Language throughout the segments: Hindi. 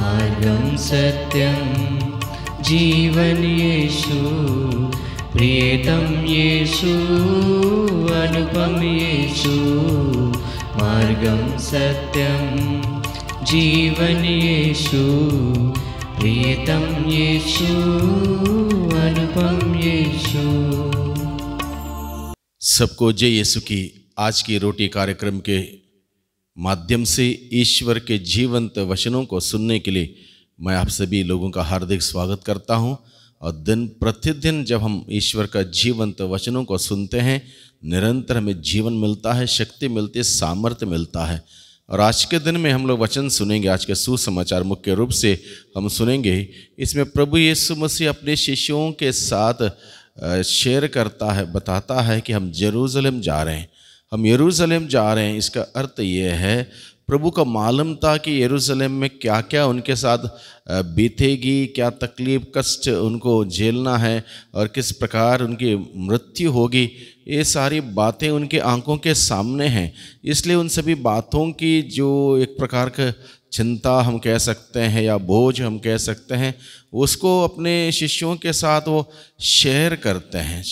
मार्गं सत्यं जीवन येषु, प्रियतम येषु, अनुपम येषु। मार्गं सत्यं जीवन येषु, प्रियतम येषु, अनुपम येषु। सबको जय यीशु की आज की रोटी कार्यक्रम के माध्यम से ईश्वर के जीवंत वचनों को सुनने के लिए मैं आप सभी लोगों का हार्दिक स्वागत करता हूं। और दिन प्रतिदिन जब हम ईश्वर का जीवंत वचनों को सुनते हैं, निरंतर हमें जीवन मिलता है, शक्ति मिलती है, सामर्थ्य मिलता है। और आज के दिन में हम लोग वचन सुनेंगे। आज के सुसमाचार मुख्य रूप से हम सुनेंगे। इसमें प्रभु यीशु मसीह अपने शिष्यों के साथ शेयर करता है, बताता है कि हम यरूशलेम जा रहे हैं, हम यरूशलेम जा रहे हैं। इसका अर्थ ये है, प्रभु को मालूम था कि यरूशलेम में क्या क्या उनके साथ बीतेगी, क्या तकलीफ कष्ट उनको झेलना है और किस प्रकार उनकी मृत्यु होगी। ये सारी बातें उनके आंखों के सामने हैं। इसलिए उन सभी बातों की जो एक प्रकार का चिंता हम कह सकते हैं या बोझ हम कह सकते हैं, उसको अपने शिष्यों के साथ वो शेयर करते हैं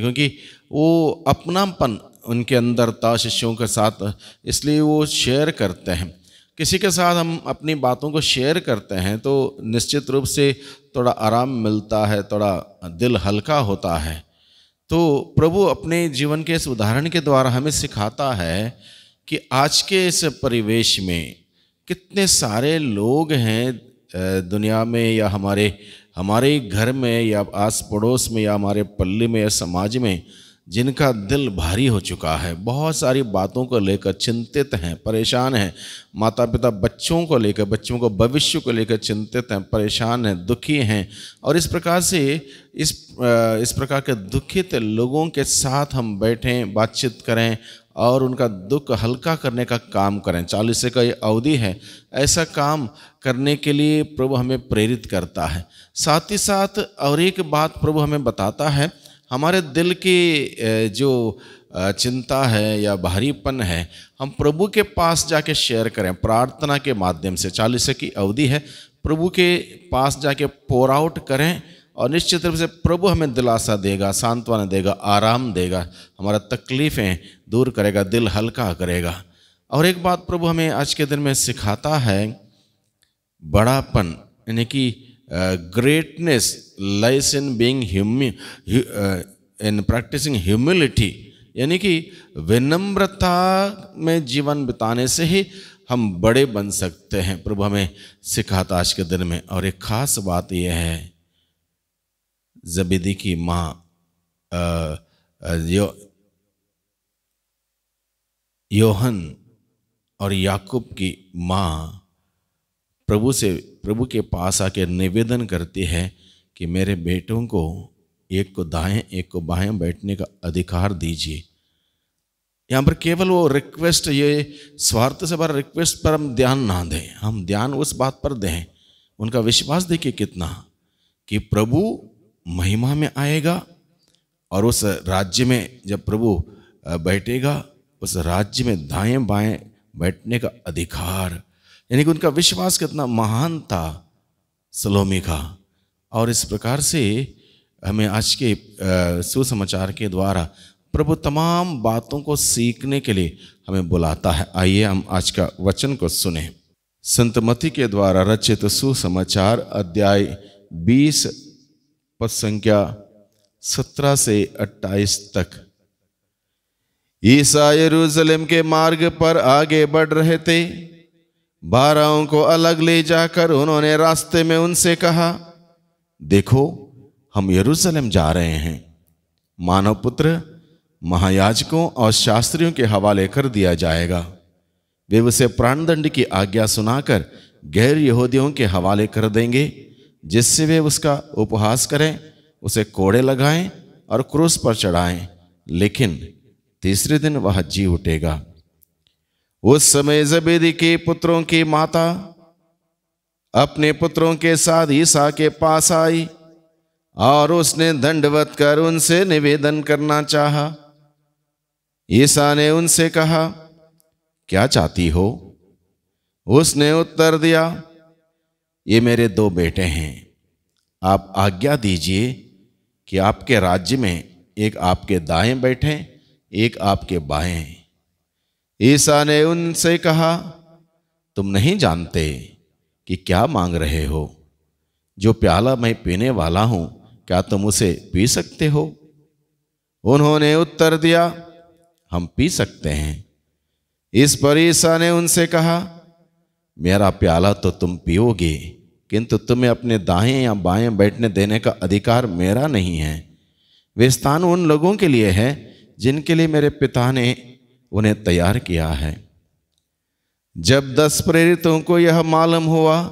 क्योंकि वो अपनापन उनके अंदर था शिष्यों के साथ, इसलिए वो शेयर करते हैं। किसी के साथ हम अपनी बातों को शेयर करते हैं तो निश्चित रूप से थोड़ा आराम मिलता है, थोड़ा दिल हल्का होता है। तो प्रभु अपने जीवन के इस उदाहरण के द्वारा हमें सिखाता है कि आज के इस परिवेश में कितने सारे लोग हैं दुनिया में या हमारे घर में या आस पड़ोस में या हमारे पल्ले में या समाज में, जिनका दिल भारी हो चुका है, बहुत सारी बातों को लेकर चिंतित हैं, परेशान हैं। माता पिता बच्चों को लेकर, बच्चों को भविष्य को लेकर चिंतित हैं, परेशान हैं, दुखी हैं। और इस प्रकार से इस प्रकार के दुखित लोगों के साथ हम बैठें, बातचीत करें और उनका दुख हल्का करने का काम करें। 40 का ये अवधि है, ऐसा काम करने के लिए प्रभु हमें प्रेरित करता है। साथ ही साथ और एक बात प्रभु हमें बताता है, हमारे दिल की जो चिंता है या भारीपन है, हम प्रभु के पास जाके शेयर करें प्रार्थना के माध्यम से। 40 की अवधि है, प्रभु के पास जाके पोर आउट करें और निश्चित रूप से प्रभु हमें दिलासा देगा, सांत्वना देगा, आराम देगा, हमारा तकलीफ़ें दूर करेगा, दिल हल्का करेगा। और एक बात प्रभु हमें आज के दिन में सिखाता है, बड़ापन यानी कि greatness lies in being in practising humility, यानी कि विनम्रता में जीवन बिताने से ही हम बड़े बन सकते हैं। प्रभु हमें सिखाता आज के दिन में। और एक खास बात यह है, जबेदी की माँ योहन और याकूब की माँ प्रभु के पास आके निवेदन करती है कि मेरे बेटों को एक को दाएं एक को बाएं बैठने का अधिकार दीजिए। यहाँ पर केवल वो रिक्वेस्ट, ये स्वार्थ से भरा रिक्वेस्ट पर हम ध्यान ना दें, हम ध्यान उस बात पर दें, उनका विश्वास देखिए कितना, कि प्रभु महिमा में आएगा और उस राज्य में जब प्रभु बैठेगा, उस राज्य में दाएं बाएं बैठने का अधिकार, यानी कि उनका विश्वास कितना महान था सलोमी का। और इस प्रकार से हमें आज के सुसमाचार के द्वारा प्रभु तमाम बातों को सीखने के लिए हमें बुलाता है। आइए हम आज का वचन को सुने। संत मत्ती के द्वारा रचित सुसमाचार अध्याय 20 पद संख्या 17 से 28 तक। ईसा यरूशलेम के मार्ग पर आगे बढ़ रहे थे। 12 को अलग ले जाकर उन्होंने रास्ते में उनसे कहा, देखो हम यरूशलेम जा रहे हैं, मानव पुत्र महायाजकों और शास्त्रियों के हवाले कर दिया जाएगा। वे उसे प्राणदंड की आज्ञा सुनाकर गैर यहूदियों के हवाले कर देंगे, जिससे वे उसका उपहास करें, उसे कोड़े लगाएं और क्रूस पर चढ़ाएं, लेकिन तीसरे दिन वह जी उठेगा। उस समय जबेदी के पुत्रों की माता अपने पुत्रों के साथ ईसा के पास आई और उसने दंडवत कर उनसे निवेदन करना चाहा। ईसा ने उनसे कहा, क्या चाहती हो? उसने उत्तर दिया, ये मेरे दो बेटे हैं, आप आज्ञा दीजिए कि आपके राज्य में एक आपके दाएं बैठे, एक आपके बाएं। ईसा ने उनसे कहा, तुम नहीं जानते कि क्या मांग रहे हो? जो प्याला मैं पीने वाला हूं, क्या तुम उसे पी सकते हो? उन्होंने उत्तर दिया, हम पी सकते हैं। इस पर ईसा ने उनसे कहा, मेरा प्याला तो तुम पियोगे, किंतु तुम्हें अपने दाएं या बाएं बैठने देने का अधिकार मेरा नहीं है। वे स्थान उन लोगों के लिए है जिनके लिए मेरे पिता ने उन्हें तैयार किया है। जब 10 प्रेरितों को यह मालूम हुआ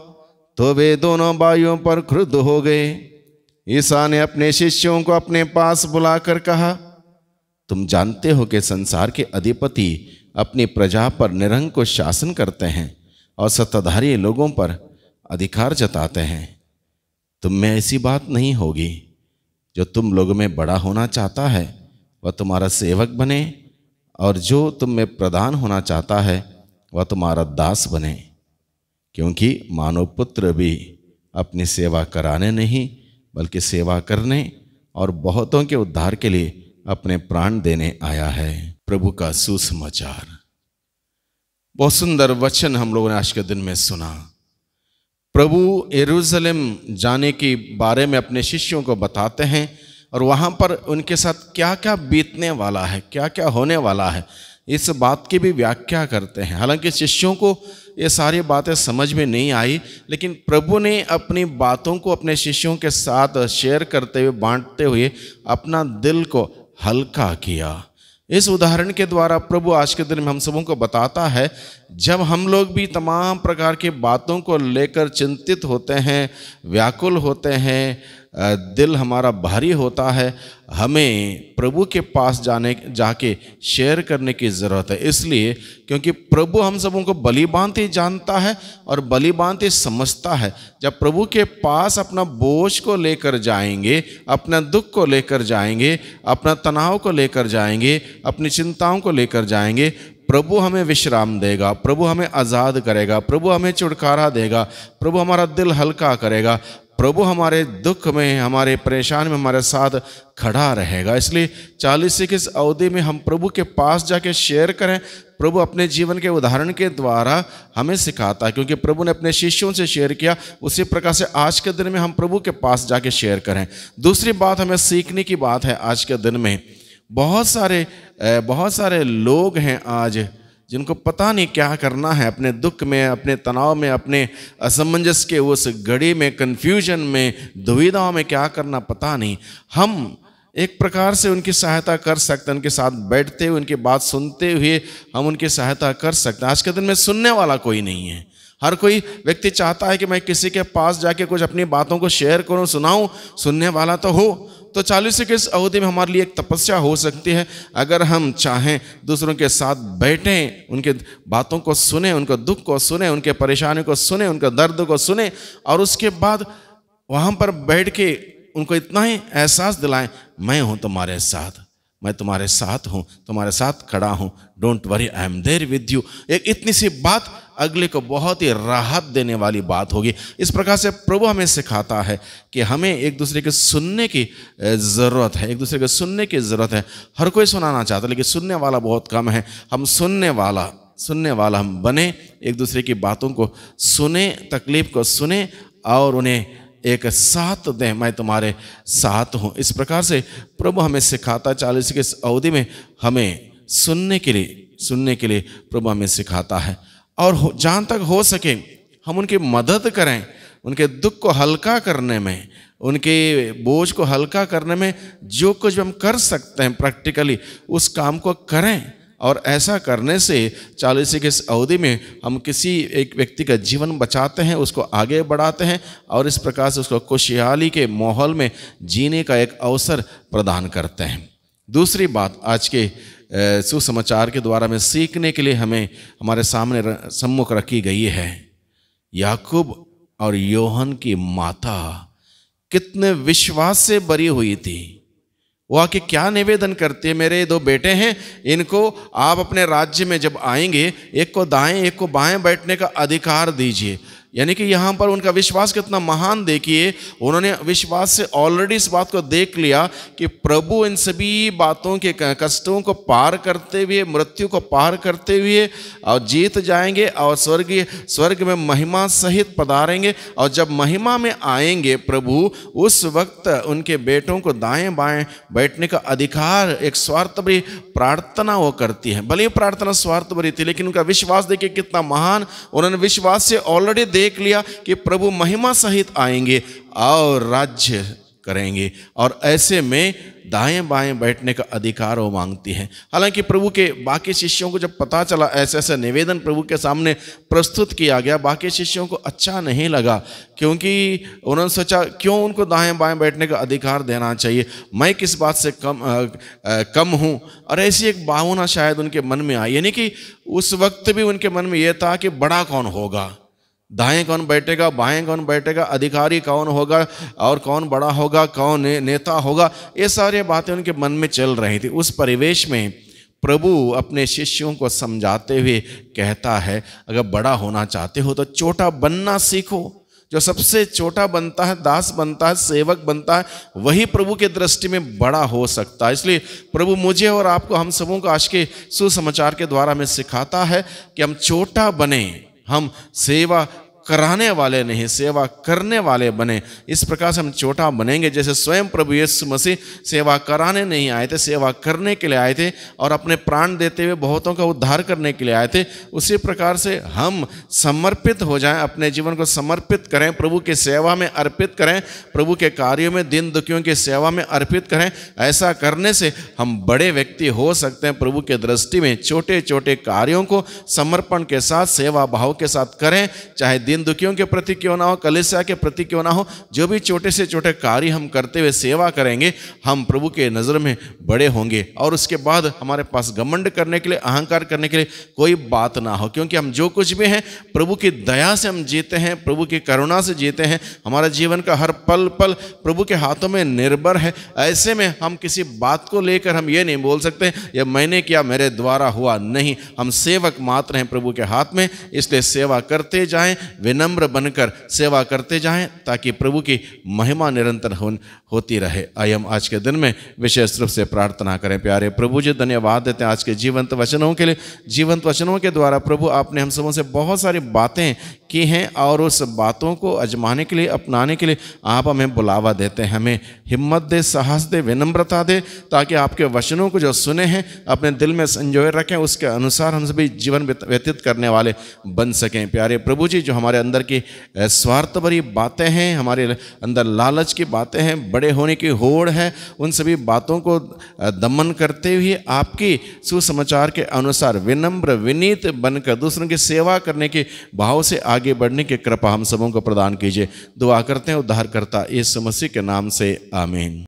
तो वे दोनों भाइयों पर क्रुद्ध हो गए। ईसा ने अपने शिष्यों को अपने पास बुलाकर कहा, तुम जानते हो कि संसार के अधिपति अपनी प्रजा पर निरंकुश शासन करते हैं और सत्ताधारी लोगों पर अधिकार जताते हैं। तुम में ऐसी बात नहीं होगी। जो तुम लोगों में बड़ा होना चाहता है वह तुम्हारा सेवक बने, और जो तुम में प्रधान होना चाहता है वह तुम्हारा दास बने। क्योंकि मानव पुत्र भी अपनी सेवा कराने नहीं बल्कि सेवा करने और बहुतों के उद्धार के लिए अपने प्राण देने आया है। प्रभु का सुसमाचार। बहुत सुंदर वचन हम लोगों ने आज के दिन में सुना। प्रभु यरूशलेम जाने के बारे में अपने शिष्यों को बताते हैं और वहाँ पर उनके साथ क्या क्या बीतने वाला है, क्या क्या होने वाला है, इस बात की भी व्याख्या करते हैं। हालांकि शिष्यों को ये सारी बातें समझ में नहीं आई, लेकिन प्रभु ने अपनी बातों को अपने शिष्यों के साथ शेयर करते हुए, बांटते हुए अपना दिल को हल्का किया। इस उदाहरण के द्वारा प्रभु आज के दिन में हम सबों को बताता है, जब हम लोग भी तमाम प्रकार की बातों को लेकर चिंतित होते हैं, व्याकुल होते हैं, दिल हमारा भारी होता है, हमें प्रभु के पास जाके शेयर करने की ज़रूरत है। इसलिए क्योंकि प्रभु हम सबों को भली-भांति जानता है और भली-भांति समझता है। जब प्रभु के पास अपना बोझ को लेकर जाएंगे, अपना दुख को लेकर जाएंगे, अपना तनाव को लेकर जाएंगे, अपनी चिंताओं को लेकर जाएंगे, प्रभु हमें विश्राम देगा, प्रभु हमें आज़ाद करेगा, प्रभु हमें छुटकारा देगा, प्रभु हमारा दिल हल्का करेगा, प्रभु हमारे दुख में, हमारे परेशानी में हमारे साथ खड़ा रहेगा। इसलिए 40 की इस अवधि में हम प्रभु के पास जाके शेयर करें। प्रभु अपने जीवन के उदाहरण के द्वारा हमें सिखाता है, क्योंकि प्रभु ने अपने शिष्यों से शेयर किया, उसी प्रकार से आज के दिन में हम प्रभु के पास जाके शेयर करें। दूसरी बात हमें सीखने की बात है आज के दिन में, बहुत सारे लोग हैं आज जिनको पता नहीं क्या करना है, अपने दुख में, अपने तनाव में, अपने असमंजस के उस घड़ी में, कन्फ्यूजन में, दुविधाओं में क्या करना पता नहीं। हम एक प्रकार से उनकी सहायता कर सकते हैं, उनके साथ बैठते हुए, उनकी बात सुनते हुए हम उनकी सहायता कर सकते हैं। आज के दिन में सुनने वाला कोई नहीं है। हर कोई व्यक्ति चाहता है कि मैं किसी के पास जाके कुछ अपनी बातों को शेयर करूं, सुनाऊं, सुनने वाला तो हो। तो 40 की इस अवधि में हमारे लिए एक तपस्या हो सकती है, अगर हम चाहें दूसरों के साथ बैठें, उनके बातों को सुने, उनके दुख को सुने, उनके परेशानी को सुने, उनके दर्द को सुने, और उसके बाद वहाँ पर बैठ के उनको इतना ही एहसास दिलाएं, मैं हूँ तुम्हारे साथ, मैं तुम्हारे साथ हूँ, तुम्हारे साथ खड़ा हूँ, don't worry, I am there with you. एक इतनी सी बात अगले को बहुत ही राहत देने वाली बात होगी। इस प्रकार से प्रभु हमें सिखाता है कि हमें एक दूसरे के सुनने की ज़रूरत है, एक दूसरे के सुनने की ज़रूरत है। हर कोई सुनाना चाहता है, लेकिन सुनने वाला बहुत कम है। हम सुनने वाला हम बने, एक दूसरे की बातों को सुने, तकलीफ को सुने और उन्हें एक साथ दें, मैं तुम्हारे साथ हूँ। इस प्रकार से प्रभु हमें सिखाता है। 40 की इस अवधि में हमें सुनने के लिए प्रभु हमें सिखाता है, और जहाँ तक हो सके हम उनकी मदद करें, उनके दुख को हल्का करने में, उनके बोझ को हल्का करने में जो कुछ हम कर सकते हैं प्रैक्टिकली उस काम को करें। और ऐसा करने से 40 की इस अवधि में हम किसी एक व्यक्ति का जीवन बचाते हैं, उसको आगे बढ़ाते हैं, और इस प्रकार से उसको खुशहाली के माहौल में जीने का एक अवसर प्रदान करते हैं। दूसरी बात आज के सुसमाचार के द्वारा में सीखने के लिए हमें हमारे सामने सम्मुख रखी गई है, याकूब और योहन की माता कितने विश्वास से भरी हुई थी। वो आके क्या निवेदन करती है, मेरे 2 बेटे हैं, इनको आप अपने राज्य में जब आएंगे एक को दाएं एक को बाएं बैठने का अधिकार दीजिए। यानी कि यहाँ पर उनका विश्वास कितना महान देखिए, उन्होंने विश्वास से ऑलरेडी इस बात को देख लिया कि प्रभु इन सभी बातों के कष्टों को पार करते हुए, मृत्यु को पार करते हुए और जीत जाएंगे और स्वर्ग में महिमा सहित पधारेंगे। और जब महिमा में आएंगे प्रभु, उस वक्त उनके बेटों को दाएं बाएं बैठने का अधिकार, एक स्वार्थभरी प्रार्थना वो करती है। भले ही प्रार्थना स्वार्थभरी थी, लेकिन उनका विश्वास देखिए कितना महान। उन्होंने विश्वास से ऑलरेडी देख लिया कि प्रभु महिमा सहित आएंगे और राज्य करेंगे, और ऐसे में दाएं बाएं बैठने का अधिकार वो मांगती हैं। हालांकि प्रभु के बाकी शिष्यों को जब पता चला, ऐसे ऐसे निवेदन प्रभु के सामने प्रस्तुत किया गया, बाकी शिष्यों को अच्छा नहीं लगा, क्योंकि उन्होंने सोचा क्यों उनको दाएं बाएं बैठने का अधिकार देना चाहिए, मैं किस बात से कम हूँ। और ऐसी एक भावना शायद उनके मन में आई, यानी कि उस वक्त भी उनके मन में यह था कि बड़ा कौन होगा, दाएं कौन बैठेगा, बाएं कौन बैठेगा, अधिकारी कौन होगा और कौन बड़ा होगा, कौन नेता होगा, ये सारी बातें उनके मन में चल रही थी। उस परिवेश में प्रभु अपने शिष्यों को समझाते हुए कहता है, अगर बड़ा होना चाहते हो तो छोटा बनना सीखो। जो सबसे छोटा बनता है, दास बनता है, सेवक बनता है, वही प्रभु के दृष्टि में बड़ा हो सकता है। इसलिए प्रभु मुझे और आपको, हम सबों को आज के सुसमाचार के द्वारा में सिखाता है कि हम छोटा बने, हम सेवा कराने वाले नहीं, सेवा करने वाले बने। इस प्रकार से हम छोटा बनेंगे, जैसे स्वयं प्रभु यीशु मसीह सेवा कराने नहीं आए थे, सेवा करने के लिए आए थे और अपने प्राण देते हुए बहुतों का उद्धार करने के लिए आए थे। उसी प्रकार से हम समर्पित हो जाएं, अपने जीवन को समर्पित करें, प्रभु की सेवा में अर्पित करें, प्रभु के कार्यों में, दिन दुखियों की सेवा में अर्पित करें। ऐसा करने से हम बड़े व्यक्ति हो सकते हैं प्रभु के दृष्टि में। छोटे छोटे कार्यों को समर्पण के साथ, सेवा भाव के साथ करें, चाहे दिन दुखियों के प्रति क्यों ना हो, कलीसिया के प्रति क्यों ना हो, जो भी छोटे से छोटे कार्य हम करते हुए सेवा करेंगे, हम प्रभु के नज़र में बड़े होंगे। और उसके बाद हमारे पास घमंड करने के लिए, अहंकार करने के लिए कोई बात ना हो, क्योंकि हम जो कुछ भी हैं प्रभु की दया से हम जीते हैं, प्रभु की करुणा से जीते हैं। हमारा जीवन का हर पल पल प्रभु के हाथों में निर्भर है। ऐसे में हम किसी बात को लेकर हम ये नहीं बोल सकते ये मैंने किया, मेरे द्वारा हुआ, नहीं। हम सेवक मात्र हैं प्रभु के हाथ में। इसलिए सेवा करते जाएं, विनम्र बनकर सेवा करते जाएं, ताकि प्रभु की महिमा निरंतर होती रहे। आइए हम आज के दिन में विशेष रूप से प्रार्थना करें। प्यारे प्रभु जी, धन्यवाद देते हैं आज के जीवंत वचनों के लिए। जीवंत वचनों के द्वारा प्रभु आपने हम सबों से बहुत सारी बातें की हैं, और उस बातों को आजमाने के लिए, अपनाने के लिए आप हमें बुलावा देते हैं। हमें हिम्मत दे, साहस दे, विनम्रता दे, ताकि आपके वचनों को जो सुने हैं अपने दिल में संजोए रखें, उसके अनुसार हम सभी जीवन व्यतीत करने वाले बन सकें। प्यारे प्रभु जी, जो हमारे अंदर की स्वार्थ भरी बातें हैं, हमारे अंदर लालच की बातें हैं, बड़े होने की होड़ है, उन सभी बातों को दमन करते हुए आपकी सुसमाचार के अनुसार विनम्र विनीत बनकर दूसरों की सेवा करने के भाव से आगे बढ़ने की कृपा हम सबों को प्रदान कीजिए। दुआ करते हैं उद्धारकर्ता यीशु मसीह के नाम से, आमीन।